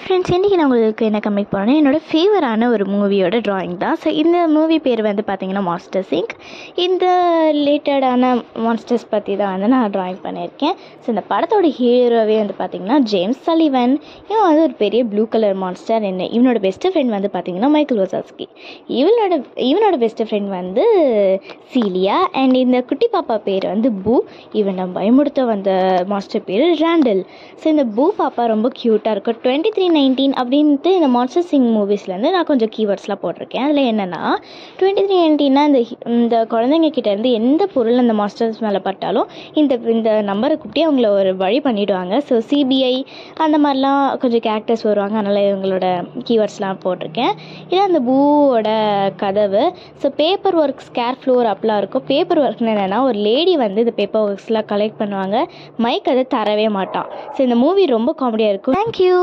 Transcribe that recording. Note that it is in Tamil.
ஃப்ரெண்ட்ஸ், இன்றைக்கி நான் உங்களுக்கு என்ன கமெண்ட் போகிறேன்னா என்னோடய ஃபேவரான ஒரு மூவியோட ட்ராயிங் தான். ஸோ இந்த மூவி பேர் வந்து பார்த்திங்கன்னா மான்ஸ்டர்ஸ் இன்க். இந்த ரிலேட்டடான மான்ஸ்டர்ஸ் பற்றி தான் வந்து நான் ட்ராயிங் பண்ணியிருக்கேன். ஸோ இந்த படத்தோட ஹீரோவே வந்து பார்த்திங்கன்னா ஜேம்ஸ் சலிவன். இவன் வந்து ஒரு பெரிய ப்ளூ கலர் மான்ஸ்டர். இவனோட பெஸ்ட்டு ஃப்ரெண்ட் வந்து பார்த்திங்கன்னா மைக்கேல் வசாஸ்கி. இவனோட பெஸ்ட்டு ஃப்ரெண்ட் வந்து சீலியா. அண்ட் இந்த குட்டி பாப்பா பேர் வந்து பூ. இவனை பயமுடுத்த வந்த மாஸ்டர் பேர் ரேண்டல். ஸோ இந்த பூ பாப்பா ரொம்ப க்யூட்டாக இருக்கும். 2319 அப்படின்ட்டு இந்த மான்ஸ்டர்ஸ் இன்க் மூவிஸ்லேருந்து நான் கொஞ்சம் கீவேர்ட்ஸ்லாம் போட்டிருக்கேன். அதில் என்னென்னா 2319னா இந்த குழந்தைங்க கிட்டேருந்து எந்த பொருள் அந்த மாஸ்டர்ஸ் மேலே பட்டாலும் இந்த நம்பரை கூப்பிட்டு அவங்கள ஒரு வழி பண்ணிவிடுவாங்க. ஸோ சிபிஐ அந்த மாதிரிலாம் கொஞ்சம் கேரக்டர்ஸ் வருவாங்க. அதனால் இவங்களோட கீவேர்ட்ஸ்லாம் போட்டிருக்கேன். இதான் அந்த பூவோட கதவு. ஸோ பேப்பர் ஒர்க் ஸ்கேர் ஃப்ளோர் அப்படிலாம் இருக்கும். பேப்பர் ஒர்க்னு என்னென்னா ஒரு லேடி வந்து இந்த பேப்பர் ஒர்க்ஸ்லாம் கலெக்ட் பண்ணுவாங்க. மைக் அதை தரவே மாட்டான். ஸோ இந்த மூவி ரொம்ப காமெடியாக இருக்கும். தேங்க்யூ.